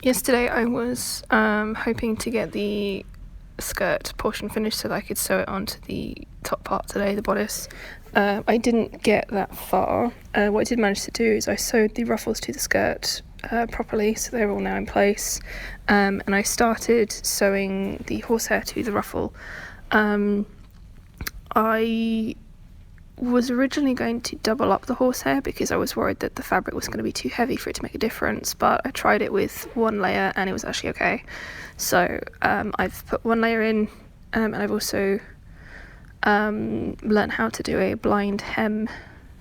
Yesterday I was hoping to get the skirt portion finished so that I could sew it onto the top part today, the bodice. I didn't get that far. What I did manage to do is I sewed the ruffles to the skirt properly, so they're all now in place, and I started sewing the horsehair to the ruffle. I was originally going to double up the horsehair because I was worried that the fabric was going to be too heavy for it to make a difference, but I tried it with one layer and it was actually okay. So I've put one layer in, and I've also learnt how to do a blind hem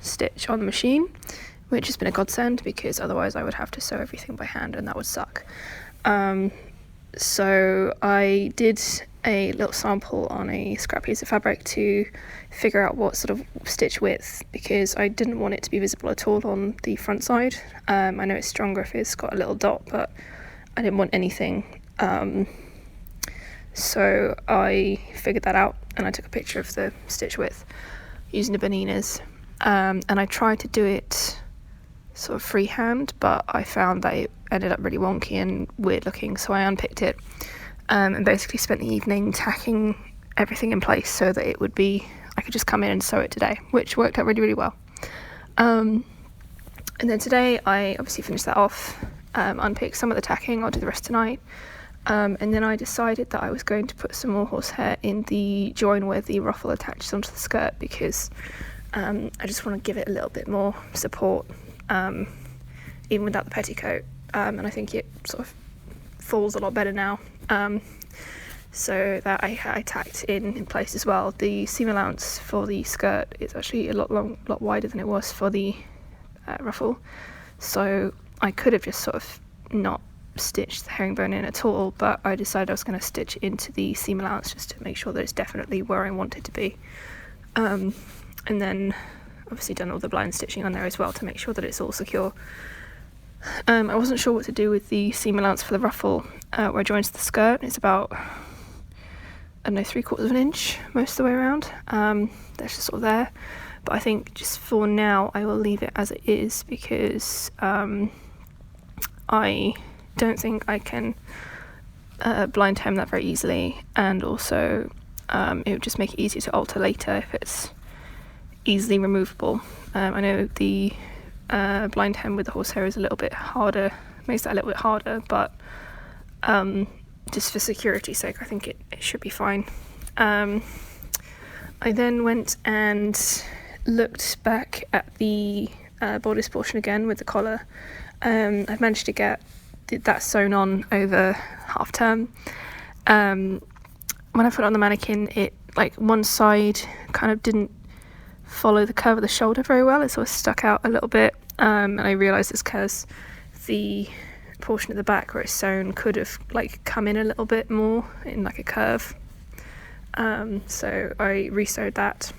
stitch on the machine, which has been a godsend because otherwise I would have to sew everything by hand and that would suck. So I did a little sample on a scrap piece of fabric to figure out what sort of stitch width, because I didn't want it to be visible at all on the front side. I know it's stronger if it's got a little dot, but I didn't want anything. So I figured that out and I took a picture of the stitch width using the Boninas, and I tried to do it sort of freehand, but I found that it ended up really wonky and weird looking, so I unpicked it and basically spent the evening tacking everything in place so that it would be, I could just come in and sew it today, which worked out really, really well. And then today I obviously finished that off, unpicked some of the tacking. I'll do the rest tonight. And then I decided that I was going to put some more horsehair in the join where the ruffle attaches onto the skirt, because I just want to give it a little bit more support, even without the petticoat, and I think it sort of falls a lot better now. So that I tacked in place as well. The seam allowance for the skirt is actually a lot wider than it was for the ruffle, so I could have just sort of not stitched the herringbone in at all, but I decided I was going to stitch into the seam allowance just to make sure that it's definitely where I want it to be, and then obviously done all the blind stitching on there as well to make sure that it's all secure. I wasn't sure what to do with the seam allowance for the ruffle where it joins the skirt. It's about, I don't know, 3/4 of an inch most of the way around. That's just sort of there, but I think just for now I will leave it as it is, because I don't think I can blind hem that very easily, and also it would just make it easier to alter later if it's easily removable. I know the blind hem with the horsehair is a little bit harder, makes that a little bit harder, but just for security's sake I think it should be fine. I then went and looked back at the bodice portion again with the collar. I've managed to get that sewn on over half term. When I put it on the mannequin, it, like, one side kind of didn't follow the curve of the shoulder very well. It sort of stuck out a little bit, and I realised it's because the portion at the back where it's sewn could have like come in a little bit more in like a curve. So I re-sewed that,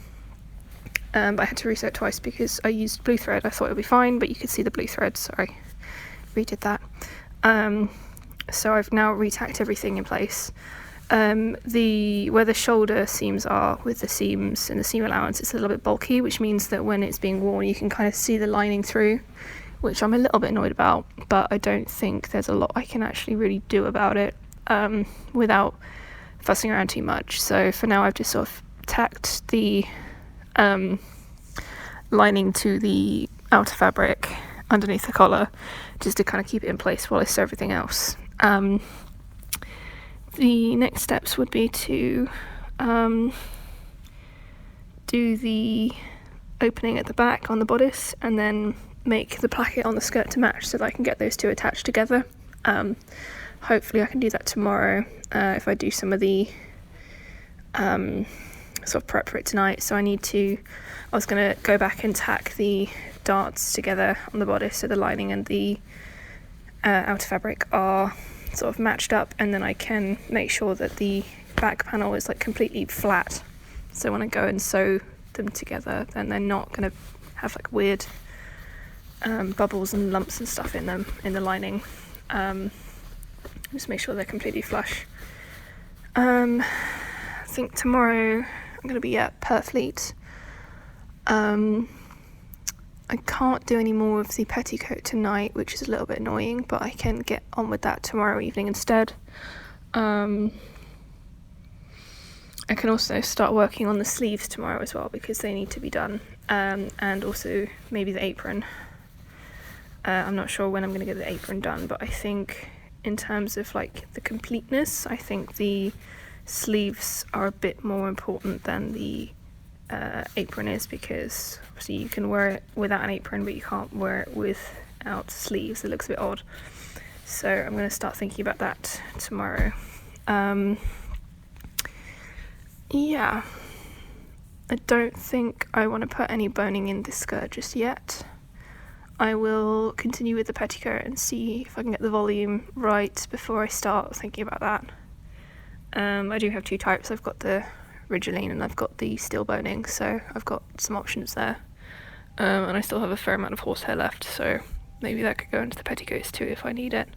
but I had to re-sew it twice because I used blue thread. I thought it would be fine, but you could see the blue thread, so I redid that. So I've now re-tacked everything in place. Where the shoulder seams are with the seams and the seam allowance, it's a little bit bulky, which means that when it's being worn you can kind of see the lining through, which I'm a little bit annoyed about, but I don't think there's a lot I can actually really do about it without fussing around too much. So for now I've just sort of tacked the lining to the outer fabric underneath the collar just to kind of keep it in place while I sew everything else. The next steps would be to do the opening at the back on the bodice and then make the placket on the skirt to match so that I can get those two attached together. Hopefully I can do that tomorrow if I do some of the sort of prep for it tonight. So I was going to go back and tack the darts together on the bodice so the lining and the outer fabric are sort of matched up, and then I can make sure that the back panel is like completely flat, so when I go and sew them together then they're not going to have like weird bubbles and lumps and stuff in them in the lining. Just make sure they're completely flush. I think tomorrow I'm going to be at Purfleet, I can't do any more of the petticoat tonight, which is a little bit annoying, but I can get on with that tomorrow evening instead. I can also start working on the sleeves tomorrow as well, because they need to be done, and also maybe the apron. I'm not sure when I'm going to get the apron done, but I think in terms of like the completeness, I think the sleeves are a bit more important than the apron is, because obviously you can wear it without an apron, but you can't wear it without sleeves. It looks a bit odd. So I'm going to start thinking about that tomorrow. Yeah, I don't think I want to put any boning in this skirt just yet. I will continue with the petticoat and see if I can get the volume right before I start thinking about that. I do have two types. I've got the Ridgeline and I've got the steel boning, so I've got some options there. And I still have a fair amount of horsehair left, so maybe that could go into the petticoats too if I need it.